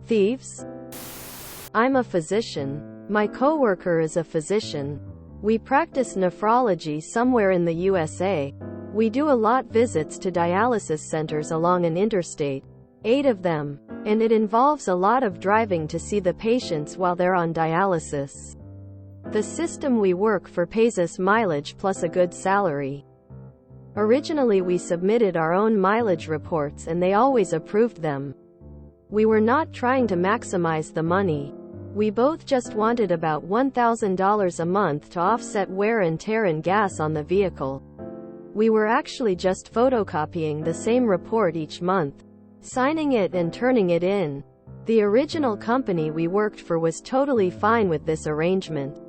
Thieves? I'm a physician. My coworker is a physician. We practice nephrology somewhere in the USA. We do a lot visits to dialysis centers along an interstate. 8 of them. And it involves a lot of driving to see the patients while they're on dialysis. The system we work for pays us mileage plus a good salary. Originally we submitted our own mileage reports and they always approved them. We were not trying to maximize the money. We both just wanted about $1,000 a month to offset wear and tear and gas on the vehicle. We were actually just photocopying the same report each month, signing it and turning it in. The original company we worked for was totally fine with this arrangement.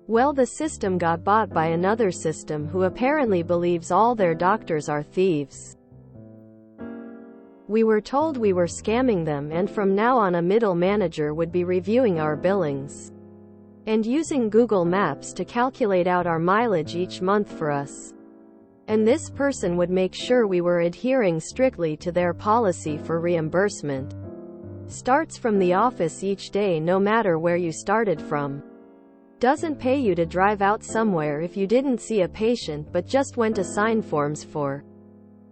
Well, the system got bought by another system who apparently believes all their doctors are thieves. We were told we were scamming them, and from now on a middle manager would be reviewing our billings and using Google Maps to calculate out our mileage each month for us. And this person would make sure we were adhering strictly to their policy for reimbursement. Starts from the office each day no matter where you started from. Doesn't pay you to drive out somewhere if you didn't see a patient but just went to sign forms for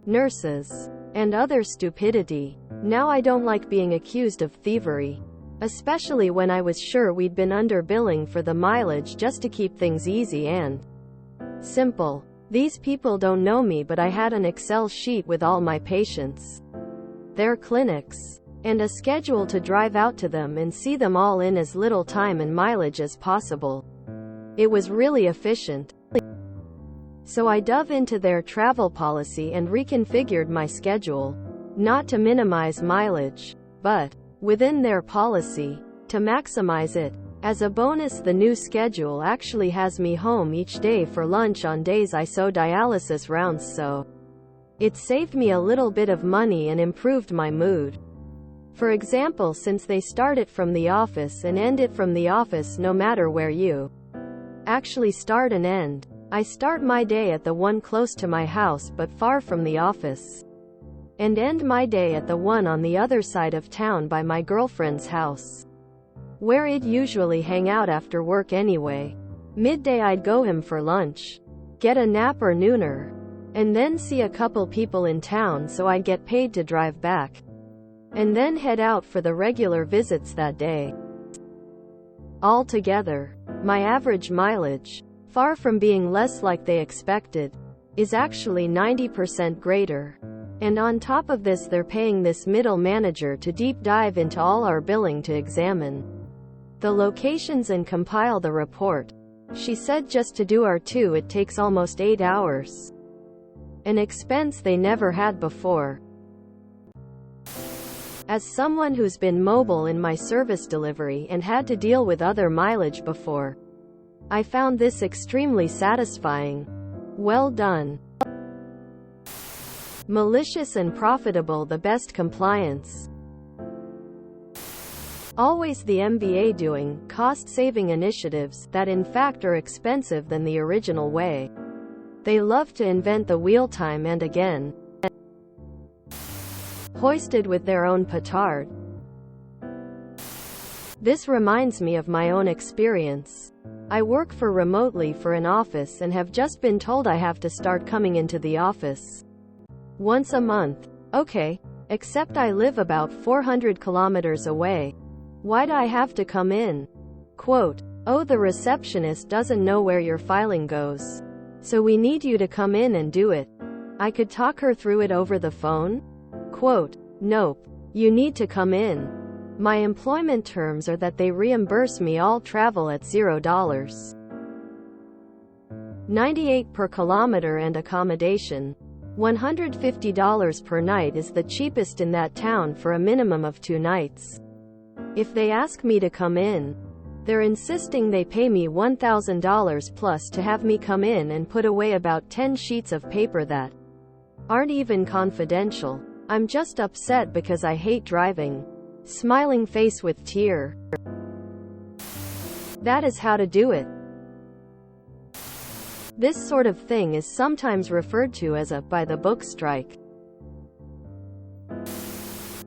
nurses and other stupidity. Now I don't like being accused of thievery. Especially when I was sure we'd been underbilling for the mileage just to keep things easy and simple. These people don't know me, but I had an Excel sheet with all my patients, their clinics, and a schedule to drive out to them and see them all in as little time and mileage as possible. It was really efficient. So I dove into their travel policy and reconfigured my schedule, not to minimize mileage, but within their policy, to maximize it. As a bonus, the new schedule actually has me home each day for lunch on days I sew dialysis rounds, so it saved me a little bit of money and improved my mood. For example, since they start it from the office and end it from the office no matter where you actually start and end, I start my day at the one close to my house but far from the office, and end my day at the one on the other side of town by my girlfriend's house, where I'd usually hang out after work anyway. Midday I'd go home for lunch, get a nap or nooner, and then see a couple people in town so I'd get paid to drive back, and then head out for the regular visits that day. Altogether, my average mileage, far from being less like they expected, is actually 90% greater. And on top of this, they're paying this middle manager to deep dive into all our billing to examine the locations and compile the report. She said just to do our 2 it takes almost 8 hours. An expense they never had before. As someone who's been mobile in my service delivery and had to deal with other mileage before, I found this extremely satisfying. Well done. Malicious and profitable, the best compliance. Always the MBA doing cost-saving initiatives that in fact are expensive than the original way. They love to invent the wheel time and again hoisted with their own petard. This reminds me of my own experience. I work remotely for an office and have just been told I have to start coming into the office once a month. Okay, except I live about 400 kilometers away. Why'd I have to come in? Quote, oh, the receptionist doesn't know where your filing goes, so we need you to come in and do it. I could talk her through it over the phone? Quote, nope, you need to come in. My employment terms are that they reimburse me all travel at $0. 98 per kilometer and accommodation. $150 per night is the cheapest in that town for a minimum of 2 nights. If they ask me to come in, they're insisting they pay me $1,000 plus to have me come in and put away about 10 sheets of paper that aren't even confidential. I'm just upset because I hate driving. Smiling face with tear. That is how to do it. This sort of thing is sometimes referred to as a by-the-book strike.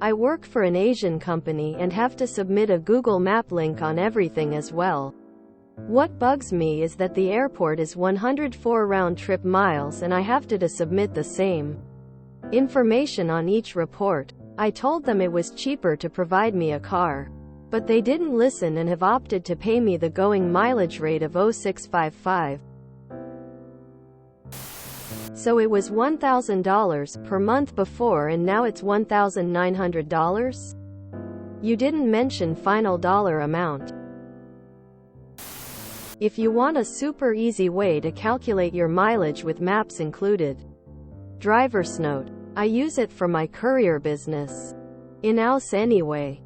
I work for an Asian company and have to submit a Google Map link on everything as well. What bugs me is that the airport is 104 round-trip miles and I have to submit the same information on each report. I told them it was cheaper to provide me a car. But they didn't listen and have opted to pay me the going mileage rate of 0655. So it was $1,000 per month before and now it's $1,900? You didn't mention final dollar amount. If you want a super easy way to calculate your mileage with maps included. Driver's note. I use it for my courier business. In-house anyway.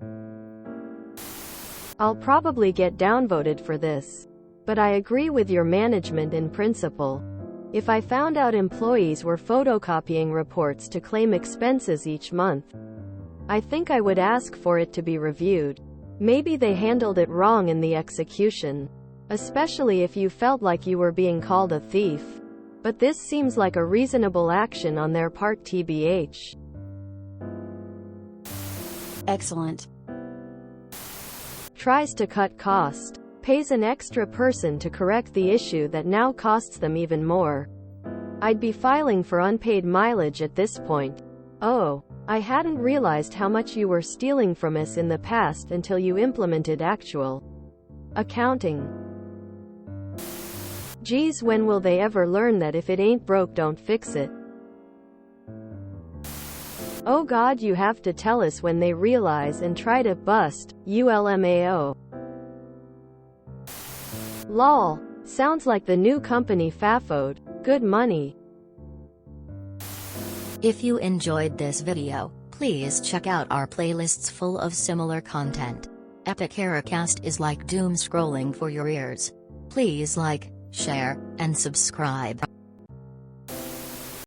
I'll probably get downvoted for this. But I agree with your management in principle. If I found out employees were photocopying reports to claim expenses each month, I think I would ask for it to be reviewed. Maybe they handled it wrong in the execution. Especially if you felt like you were being called a thief. But this seems like a reasonable action on their part tbh. Excellent. Tries to cut cost. Pays an extra person to correct the issue that now costs them even more. I'd be filing for unpaid mileage at this point. Oh, I hadn't realized how much you were stealing from us in the past until you implemented actual accounting. Geez, when will they ever learn that if it ain't broke, don't fix it? Oh God, you have to tell us when they realize and try to bust, ULMAO. Lol. Sounds like the new company FAFO'd. Good money. If you enjoyed this video, please check out our playlists full of similar content. Epic Ericast is like doom scrolling for your ears. Please like, share, and subscribe.